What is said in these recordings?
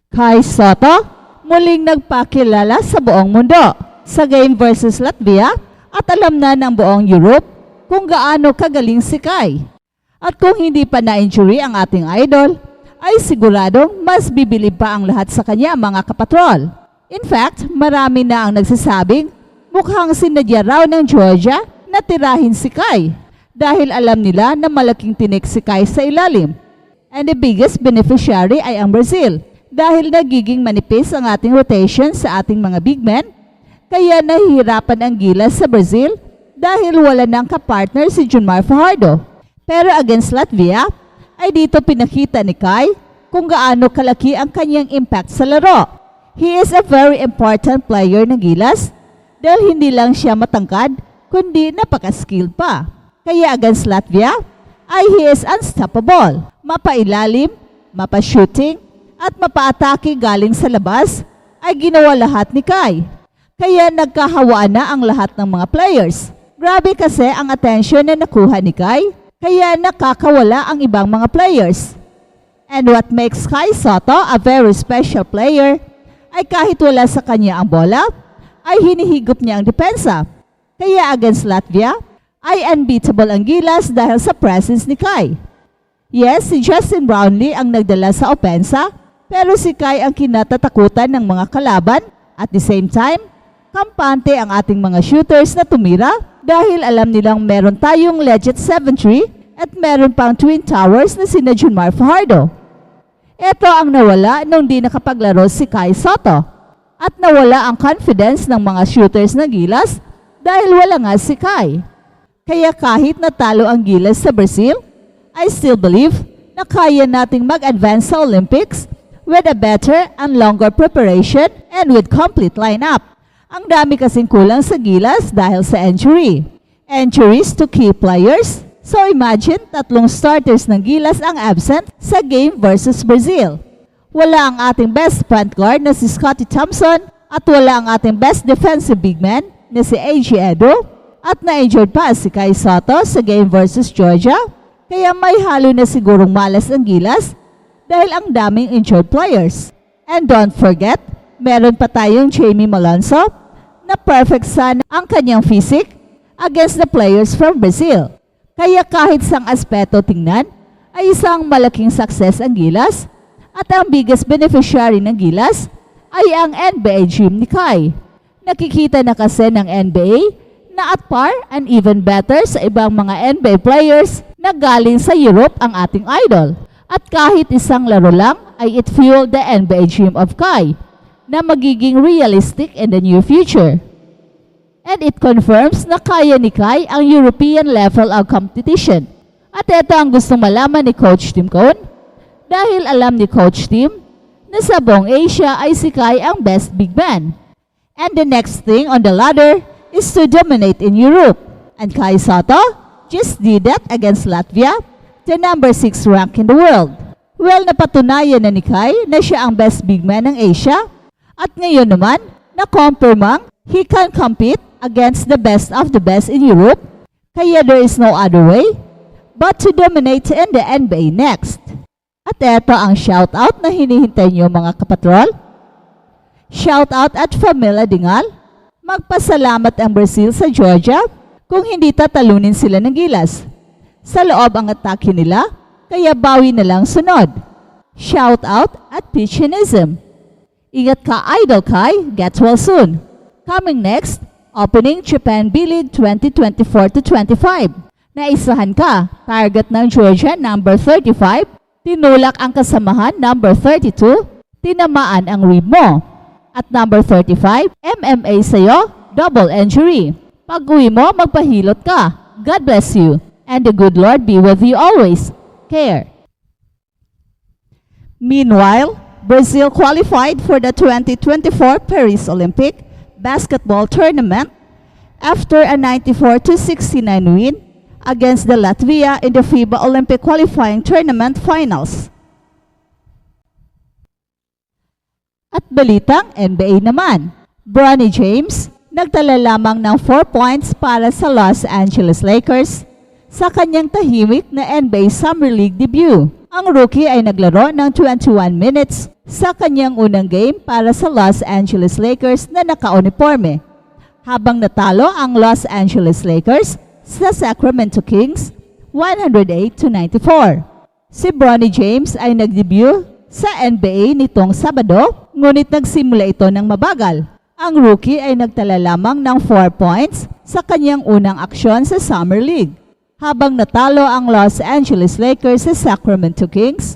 Kai Sotto muling nagpakilala sa buong mundo sa game versus Latvia at alam na ng buong Europe kung gaano kagaling si Kai. At kung hindi pa na-injury ang ating idol, ay siguradong mas bibili pa ang lahat sa kanya mga kapatrol. In fact, marami na ang nagsasabing mukhang sinadya raw ng Georgia na tirahin si Kai dahil alam nila na malaking tinik si Kai sa ilalim. And the biggest beneficiary ay ang Brazil dahil nagiging manipis ang ating rotation sa ating mga big men, kaya nahihirapan ang Gilas sa Brazil dahil wala nang kapartner si Junmar Fajardo. Pero against Latvia, ay dito pinakita ni Kai kung gaano kalaki ang kanyang impact sa laro. He is a very important player ng Gilas dahil hindi lang siya matangkad, kundi napaka-skilled pa. Kaya against Latvia, ay he is unstoppable. Mapailalim, mapa-shooting, at mapa-atake galing sa labas ay ginawa lahat ni Kai. Kaya nagkahawaan na ang lahat ng mga players. Grabe kasi ang attention na nakuha ni Kai, kaya nakakawala ang ibang mga players. And what makes Kai Sotto a very special player ay kahit wala sa kanya ang bola, ay hinihigop niya ang depensa. Kaya against Latvia, ay unbeatable ang Gilas dahil sa presence ni Kai. Yes, si Justin Brownlee ang nagdala sa opensa, pero si Kai ang kinatatakutan ng mga kalaban. At the same time, kampante ang ating mga shooters na tumira dahil alam nilang meron tayong legit 7-3 at meron pang twin towers na sina Junmar Fajardo. Ito ang nawala nung di nakapaglaro si Kai Sotto. At nawala ang confidence ng mga shooters ng Gilas dahil wala nga si Kai. Kaya kahit natalo ang Gilas sa Brazil, I still believe na kaya nating mag-advance sa Olympics with a better and longer preparation and with complete lineup. Ang dami kasing kulang sa Gilas dahil sa injury. Injuries to key players. So imagine, 3 starters ng Gilas ang absent sa game versus Brazil. Wala ang ating best point guard na si Scottie Thompson at wala ang ating best defensive big man na si A.J. Edo at na-injured pa si Kai Sotto sa game versus Georgia. Kaya may halo na sigurong malas ang Gilas dahil ang daming injured players. And don't forget, meron pa tayong Jamie Malonzo na perfect sana ang kanyang physique against the players from Brazil. Kaya kahit sang aspeto tingnan, ay isang malaking success ang Gilas at ang biggest beneficiary ng Gilas ay ang NBA gym ni Kai. Nakikita na kasi ng NBA na at par and even better sa ibang mga NBA players na galing sa Europe ang ating idol. At kahit isang laro lang ay it fueled the NBA dream of Kai na magiging realistic in the near future. And it confirms na kaya ni Kai ang European level of competition. At ito ang gustong malaman ni Coach Tim Cone dahil alam ni Coach Tim na sa buong Asia ay si Kai ang best big man. And the next thing on the ladder is to dominate in Europe. And Kai Sotto just did that against Latvia, the number 6 rank in the world. Well, napatunayan na ni Kai na siya ang best big man ng Asia. At ngayon naman, na-confirmang he can compete against the best of the best in Europe. Kaya there is no other way but to dominate in the NBA next. At eto ang shoutout na hinihintay niyo mga kapatrol. Shoutout at Famila Dingal. Magpasalamat ang Brazil sa Georgia kung hindi tatalunin sila ng Gilas. Sa loob ang atake nila, kaya bawi na lang sunod. Shoutout at Pichinism. Ingat ka Idol Kai, get well soon. Coming next, opening Japan B-League 2024-25. Naisahan ka, target ng Georgia number 35, tinulak ang kasamahan number 32, tinamaan ang rib mo. At number 35, MMA sa'yo, double injury. Pag-uwi mo, magpahilot ka. God bless you. And the good Lord be with you always. Care. Meanwhile, Brazil qualified for the 2024 Paris Olympic basketball tournament after a 94-69 win against the Latvia in the FIBA Olympic qualifying tournament finals. At balitang NBA naman, Bronny James nagtala lamang ng 4 points para sa Los Angeles Lakers sa kanyang tahimik na NBA Summer League debut. Ang rookie ay naglaro ng 21 minutes sa kanyang unang game para sa Los Angeles Lakers na naka-uniforme, habang natalo ang Los Angeles Lakers sa Sacramento Kings 108-94. Si Bronny James ay nag-debut sa NBA nitong Sabado, ngunit nagsimula ito ng mabagal. Ang rookie ay nagtala lamang ng 4 points sa kanyang unang aksyon sa Summer League, habang natalo ang Los Angeles Lakers sa Sacramento Kings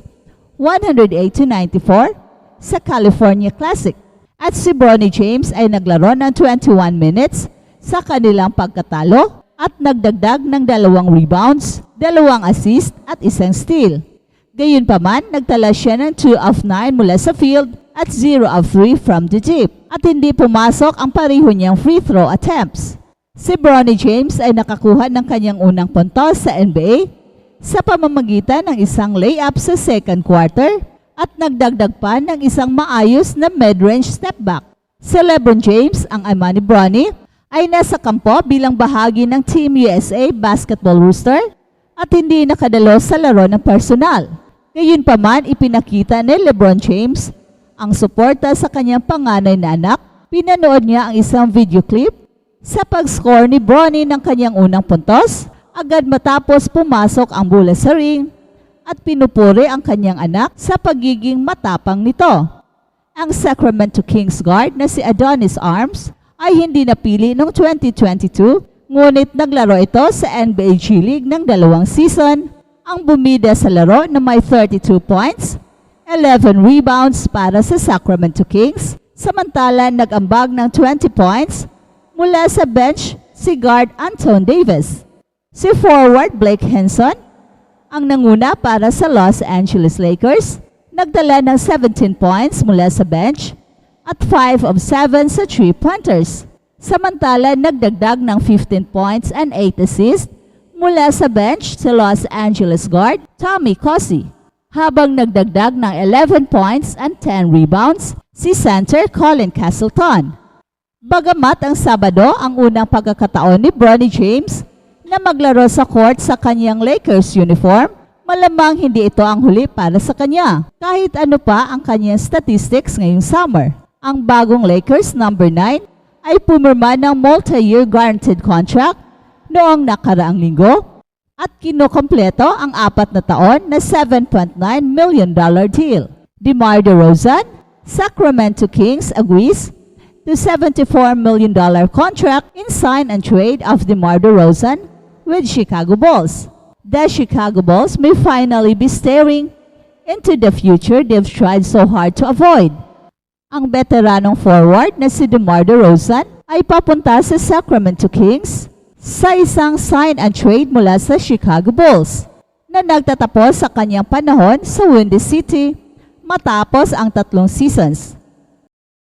108-94 sa California Classic. At si Bronny James ay naglaro ng 21 minutes sa kanilang pagkatalo at nagdagdag ng 2 rebounds, 2 assist at 1 steal. Gayunpaman, nagtala siya ng 2 of 9 mula sa field at 0 of 3 from the deep, at hindi pumasok ang pareho niyang free throw attempts. Si Bronny James ay nakakuha ng kanyang unang puntos sa NBA sa pamamagitan ng isang layup sa second quarter at nagdagdag pa ng isang maayos na mid-range step back. Si LeBron James, ang ama ni Bronny, ay nasa kampo bilang bahagi ng Team USA basketball roster at hindi nakadalo sa laro ng personal. Gayunpaman, ipinakita ni LeBron James ang suporta sa kanyang panganay na anak. Pinanood niya ang isang video clip sa pag-score ni Bronny ng kanyang unang puntos, agad matapos pumasok ang bola sa ring, at pinupuri ang kanyang anak sa pagiging matapang nito. Ang Sacramento Kings guard na si Adonis Arms ay hindi napili noong 2022, ngunit naglaro ito sa NBA G League ng 2 season. Ang bumida sa laro na may 32 points, 11 rebounds para sa Sacramento Kings, samantala nag-ambag ng 20 points mula sa bench si guard Anton Davis. Si forward Blake Henson ang nanguna para sa Los Angeles Lakers, nagdala ng 17 points mula sa bench at 5 of 7 sa 3-pointers. Samantala, nagdagdag ng 15 points and 8 assists mula sa bench si Los Angeles guard Tommy Cossey, habang nagdagdag ng 11 points and 10 rebounds si center Colin Castleton. Bagamat ang Sabado ang unang pagkakataon ni Bronny James na maglaro sa court sa kanyang Lakers uniform, malamang hindi ito ang huli para sa kanya. Kahit ano pa ang kanyang statistics ngayong summer, ang bagong Lakers number 9 ay pumirma ng multi-year guaranteed contract noong nakaraang linggo at kinukompleto ang 4 na taon na $7.9 million deal. DeMar DeRozan, Sacramento Kings agrees to $74 million contract in sign and trade of DeMar DeRozan with Chicago Bulls. The Chicago Bulls may finally be staring into the future they've tried so hard to avoid. Ang veteranong forward na si DeMar DeRozan ay papunta sa Sacramento Kings sa isang sign and trade mula sa Chicago Bulls na nagtatapos sa kanyang panahon sa Windy City matapos ang 3 seasons.